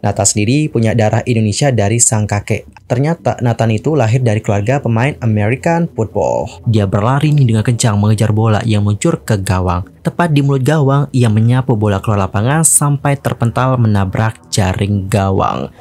Nathan sendiri punya darah Indonesia dari sang kakek. Ternyata Nathan itu lahir dari keluarga pemain American football. Dia berlari dengan kencang mengejar bola yang meluncur ke gawang. Tepat di mulut gawang, ia menyapu bola keluar lapangan sampai terpental menabrak jaring gawang.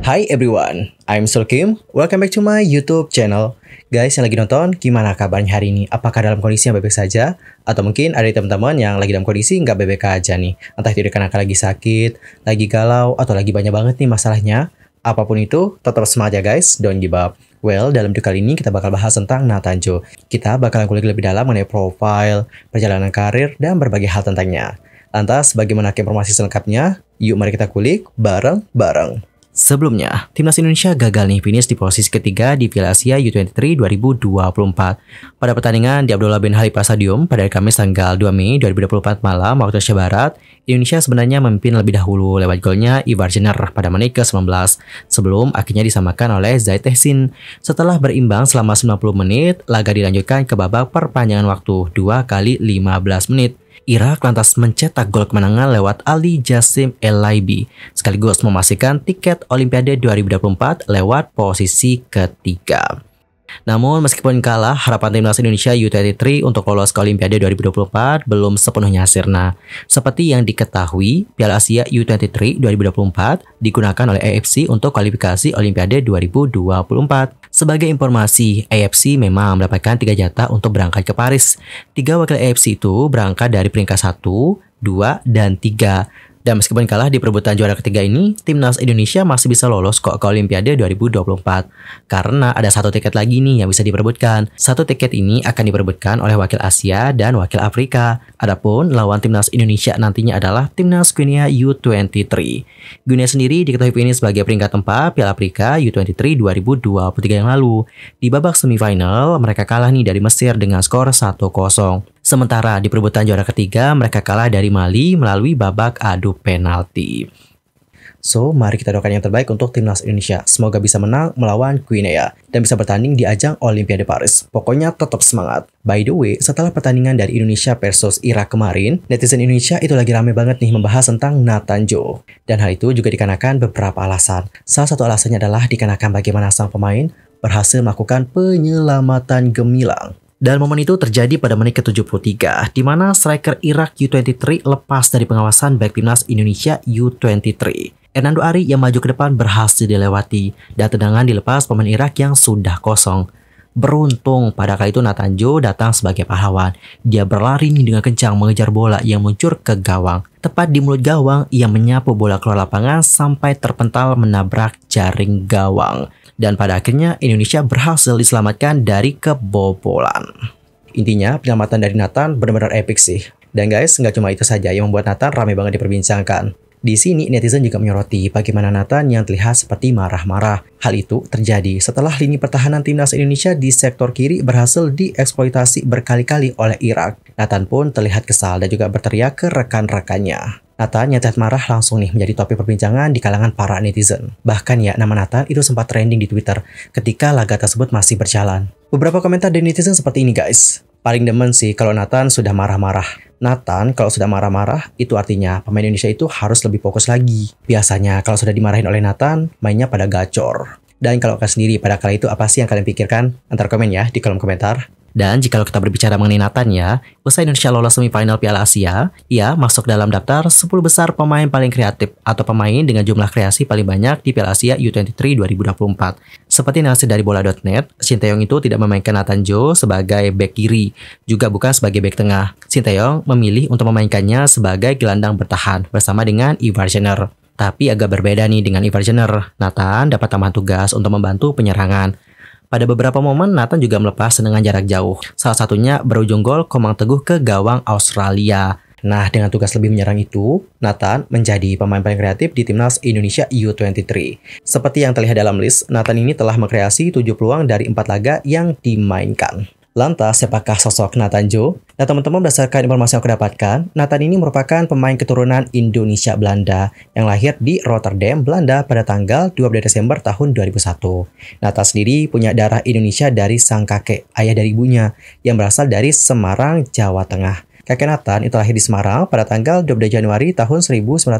Hi everyone, I'm Sulkim. Welcome back to my YouTube channel. Guys yang lagi nonton, gimana kabarnya hari ini? Apakah dalam kondisi yang baik-baik saja? Atau mungkin ada teman-teman yang lagi dalam kondisi nggak baik-baik aja nih? Entah itu karena lagi sakit, lagi galau, atau lagi banyak banget nih masalahnya. Apapun itu, tetap semangat ya guys, don't give up. Well, dalam video kali ini kita bakal bahas tentang Nathan Joe. Kita bakalan kulik lebih dalam mengenai profil, perjalanan karir, dan berbagai hal tentangnya. Lantas, bagaimana informasi selengkapnya? Yuk mari kita kulik bareng-bareng. Sebelumnya, Timnas Indonesia gagal nih finish di posisi ketiga di Piala Asia U23 2024. Pada pertandingan di Abdullah bin Khalifa Stadium pada hari Kamis tanggal 2 Mei 2024 malam waktu Indonesia Barat, Indonesia sebenarnya memimpin lebih dahulu lewat golnya Ivar Jenner pada menit ke-19 sebelum akhirnya disamakan oleh Zahid Tehsin. Setelah berimbang selama 90 menit, laga dilanjutkan ke babak perpanjangan waktu 2 kali 15 menit. Irak lantas mencetak gol kemenangan lewat Ali Jassim El Laibi, sekaligus memastikan tiket Olimpiade 2024 lewat posisi ketiga. Namun meskipun kalah, harapan Timnas Indonesia U23 untuk lolos ke Olimpiade 2024 belum sepenuhnya sirna. Seperti yang diketahui, Piala Asia U23 2024 digunakan oleh AFC untuk kualifikasi Olimpiade 2024. Sebagai informasi, AFC memang mendapatkan 3 jatah untuk berangkat ke Paris. 3 wakil AFC itu berangkat dari peringkat 1, 2, dan 3. Dan meskipun kalah di perebutan juara ketiga ini, Timnas Indonesia masih bisa lolos kok ke Olimpiade 2024. Karena ada 1 tiket lagi nih yang bisa diperebutkan. 1 tiket ini akan diperebutkan oleh wakil Asia dan wakil Afrika. Adapun lawan Timnas Indonesia nantinya adalah Timnas Guinea U23. Guinea sendiri diketahui finish sebagai peringkat 4 Piala Afrika U23 2023 yang lalu. Di babak semifinal, mereka kalah nih dari Mesir dengan skor 1-0. Sementara di perebutan juara ketiga, mereka kalah dari Mali melalui babak adu penalti. So, mari kita doakan yang terbaik untuk Timnas Indonesia. Semoga bisa menang melawan Guinea dan bisa bertanding di ajang Olimpiade Paris. Pokoknya tetap semangat. By the way, setelah pertandingan dari Indonesia versus Irak kemarin, netizen Indonesia itu lagi rame banget nih membahas tentang Nathan Joe. Dan hal itu juga dikarenakan beberapa alasan. Salah satu alasannya adalah dikarenakan bagaimana sang pemain berhasil melakukan penyelamatan gemilang. Dan momen itu terjadi pada menit ke-73, di mana striker Irak U23 lepas dari pengawasan back Timnas Indonesia U23. Hernando Ari yang maju ke depan berhasil dilewati, dan tendangan dilepas pemain Irak yang sudah kosong. Beruntung pada kali itu Nathan Joe datang sebagai pahlawan. Dia berlari dengan kencang mengejar bola yang meluncur ke gawang. Tepat di mulut gawang, ia menyapu bola keluar lapangan sampai terpental menabrak jaring gawang. Dan pada akhirnya Indonesia berhasil diselamatkan dari kebobolan. Intinya penyelamatan dari Nathan benar-benar epic sih. Dan guys, nggak cuma itu saja yang membuat Nathan ramai banget diperbincangkan. Di sini netizen juga menyoroti bagaimana Nathan yang terlihat seperti marah-marah. Hal itu terjadi setelah lini pertahanan Timnas Indonesia di sektor kiri berhasil dieksploitasi berkali-kali oleh Irak. Nathan pun terlihat kesal dan juga berteriak ke rekan-rekannya. Nathan yang terlihat marah langsung nih menjadi topik perbincangan di kalangan para netizen. Bahkan ya, nama Nathan itu sempat trending di Twitter ketika laga tersebut masih berjalan. Beberapa komentar dari netizen seperti ini guys. Paling demen sih kalau Nathan sudah marah-marah. Nathan kalau sudah marah-marah itu artinya pemain Indonesia itu harus lebih fokus lagi. Biasanya kalau sudah dimarahin oleh Nathan, mainnya pada gacor. Dan kalau kalian sendiri pada kala itu apa sih yang kalian pikirkan? Antar komen ya di kolom komentar. Dan jika kita berbicara mengenai Nathan ya, usai Indonesia lolos semifinal Piala Asia, ia masuk dalam daftar 10 besar pemain paling kreatif atau pemain dengan jumlah kreasi paling banyak di Piala Asia U23 2024. Seperti dilansir dari bola.net, Sinteyong itu tidak memainkan Nathan Joe sebagai bek kiri, juga bukan sebagai bek tengah. Sinteyong memilih untuk memainkannya sebagai gelandang bertahan bersama dengan Ivar Jenner. Tapi agak berbeda nih dengan Ivar Jenner, Nathan dapat tambahan tugas untuk membantu penyerangan. Pada beberapa momen, Nathan juga melepas tendangan jarak jauh. Salah satunya berujung gol Komang Teguh ke gawang Australia. Nah, dengan tugas lebih menyerang itu, Nathan menjadi pemain paling kreatif di Timnas Indonesia U23. Seperti yang terlihat dalam list, Nathan ini telah mengkreasi 7 peluang dari 4 laga yang dimainkan. Lantas, siapakah sosok Nathan Joe? Nah, teman-teman, berdasarkan informasi yang aku dapatkan, Nathan ini merupakan pemain keturunan Indonesia Belanda yang lahir di Rotterdam, Belanda pada tanggal 12 Desember tahun 2001. Nathan sendiri punya darah Indonesia dari sang kakek, ayah dari ibunya, yang berasal dari Semarang, Jawa Tengah. Kakek Nathan itu lahir di Semarang pada tanggal 12 Januari tahun 1941.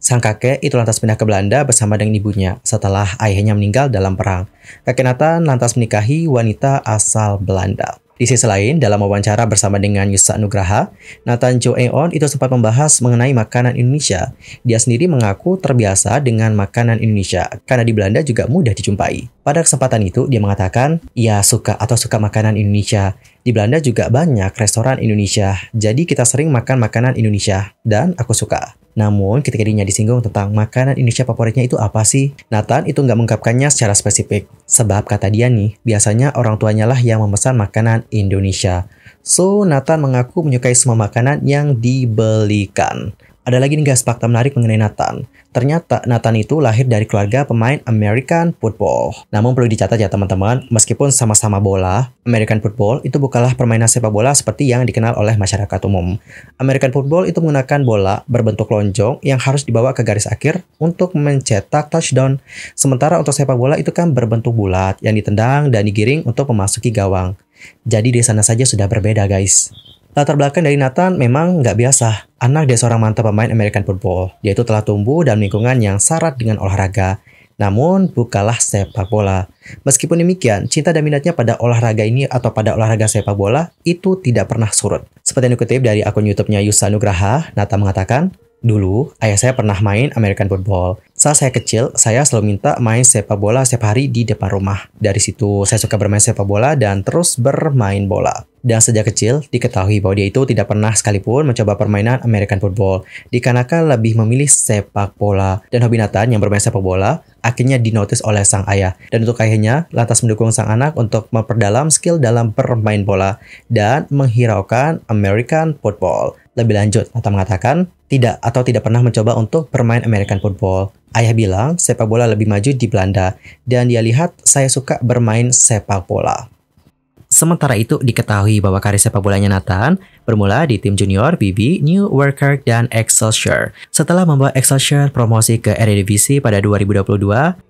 Sang kakek itu lantas pindah ke Belanda bersama dengan ibunya setelah ayahnya meninggal dalam perang. Kakek Nathan lantas menikahi wanita asal Belanda. Di sisi lain, dalam wawancara bersama dengan Yusa Nugraha, Nathan Jo Eon itu sempat membahas mengenai makanan Indonesia. Dia sendiri mengaku terbiasa dengan makanan Indonesia, karena di Belanda juga mudah dijumpai. Pada kesempatan itu, dia mengatakan, ia suka makanan Indonesia. Di Belanda juga banyak restoran Indonesia, jadi kita sering makan makanan Indonesia, dan aku suka. Namun, ketika dirinya disinggung tentang makanan Indonesia favoritnya itu apa sih? Nathan itu nggak mengungkapkannya secara spesifik. Sebab kata dia nih, biasanya orang tuanya lah yang memesan makanan Indonesia. So, Nathan mengaku menyukai semua makanan yang dibelikan. Ada lagi nih guys, fakta menarik mengenai Nathan. Ternyata Nathan itu lahir dari keluarga pemain American football. Namun perlu dicatat ya teman-teman, meskipun sama-sama bola, American football itu bukanlah permainan sepak bola seperti yang dikenal oleh masyarakat umum. American football itu menggunakan bola berbentuk lonjong yang harus dibawa ke garis akhir untuk mencetak touchdown. Sementara untuk sepak bola itu kan berbentuk bulat yang ditendang dan digiring untuk memasuki gawang. Jadi di sana saja sudah berbeda guys. Latar belakang dari Nathan memang nggak biasa. Anak dia seorang mantan pemain American football. Dia itu telah tumbuh dalam lingkungan yang syarat dengan olahraga. Namun, bukanlah sepak bola. Meskipun demikian, cinta dan minatnya pada olahraga ini atau pada olahraga sepak bola itu tidak pernah surut. Seperti yang dikutip dari akun YouTube-nya Yusa Nugraha, Nathan mengatakan, dulu, ayah saya pernah main American football. Saat saya kecil, saya selalu minta main sepak bola setiap hari di depan rumah. Dari situ, saya suka bermain sepak bola dan terus bermain bola. Dan sejak kecil, diketahui bahwa dia itu tidak pernah sekalipun mencoba permainan American football, dikarenakan lebih memilih sepak bola. Dan hobi Nathan yang bermain sepak bola akhirnya dinotis oleh sang ayah. Dan untuk ayahnya, lantas mendukung sang anak untuk memperdalam skill dalam bermain bola dan menghiraukan American football. Lebih lanjut, Nathan mengatakan, tidak pernah mencoba untuk bermain American football. Ayah bilang, sepak bola lebih maju di Belanda, dan dia lihat saya suka bermain sepak bola. Sementara itu, diketahui bahwa karir sepak bolanya Nathan bermula di tim junior BB, New Werkerk, dan Excelsior. Setelah membawa Excelsior promosi ke Eredivisie pada 2022,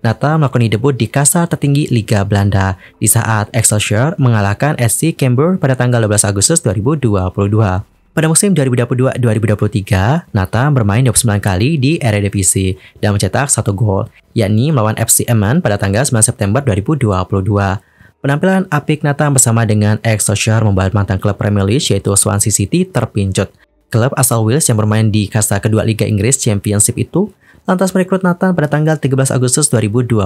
Nathan melakukan debut di kasta tertinggi Liga Belanda di saat Excelsior mengalahkan SC Cambuur pada tanggal 12 Agustus 2022. Pada musim 2022-2023, Nathan bermain 29 kali di Eredivisie dan mencetak 1 gol, yakni melawan FC Emmen pada tanggal 9 September 2022. Penampilan apik Nathan bersama dengan Excelsior membuat mantan klub Premier League yaitu Swansea City terpincut. Klub asal Wales yang bermain di kasta kedua Liga Inggris Championship itu lantas merekrut Nathan pada tanggal 13 Agustus 2023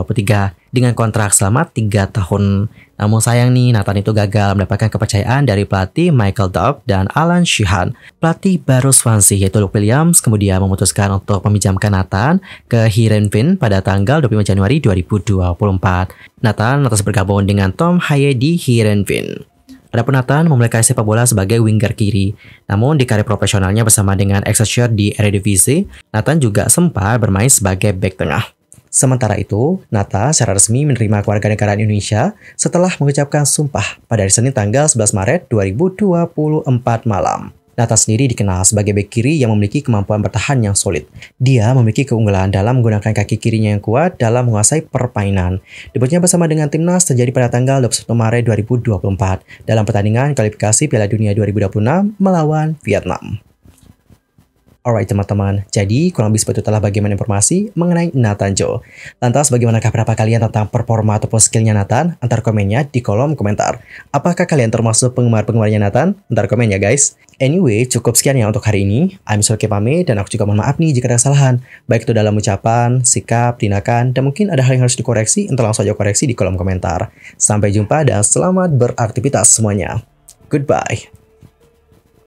dengan kontrak selama 3 tahun. Namun sayang nih, Nathan itu gagal mendapatkan kepercayaan dari pelatih Michael Dove dan Alan Sheehan. Pelatih baru Swansea yaitu Luke Williams kemudian memutuskan untuk meminjamkan Nathan ke Heerenveen pada tanggal 25 Januari 2024. Nathan lantas bergabung dengan Tom Haye di Heerenveen. Adapun Nathan memulai karir sepak bola sebagai winger kiri. Namun di karir profesionalnya bersama dengan Excelsior di Eredivisie, Nathan juga sempat bermain sebagai bek tengah. Sementara itu, Nathan secara resmi menerima kewarganegaraan Indonesia setelah mengucapkan sumpah pada hari Senin tanggal 11 Maret 2024 malam. Nathan sendiri dikenal sebagai bek kiri yang memiliki kemampuan bertahan yang solid. Dia memiliki keunggulan dalam menggunakan kaki kirinya yang kuat dalam menguasai permainan. Debutnya bersama dengan timnas terjadi pada tanggal 21 Maret 2024 dalam pertandingan kualifikasi Piala Dunia 2026 melawan Vietnam. Alright teman-teman, jadi kurang lebih seperti itulah bagaimana informasi mengenai Nathan Jo. Lantas bagaimanakah pendapat kalian tentang performa ataupun skillnya Nathan? Antar komennya di kolom komentar. Apakah kalian termasuk penggemar-penggemarnya Nathan? Antar komen ya guys. Anyway, cukup sekian ya untuk hari ini. I'm Sulky pamit dan aku juga mohon maaf nih jika ada kesalahan. Baik itu dalam ucapan, sikap, tindakan, dan mungkin ada hal yang harus dikoreksi, entar langsung aja koreksi di kolom komentar. Sampai jumpa dan selamat beraktivitas semuanya. Goodbye.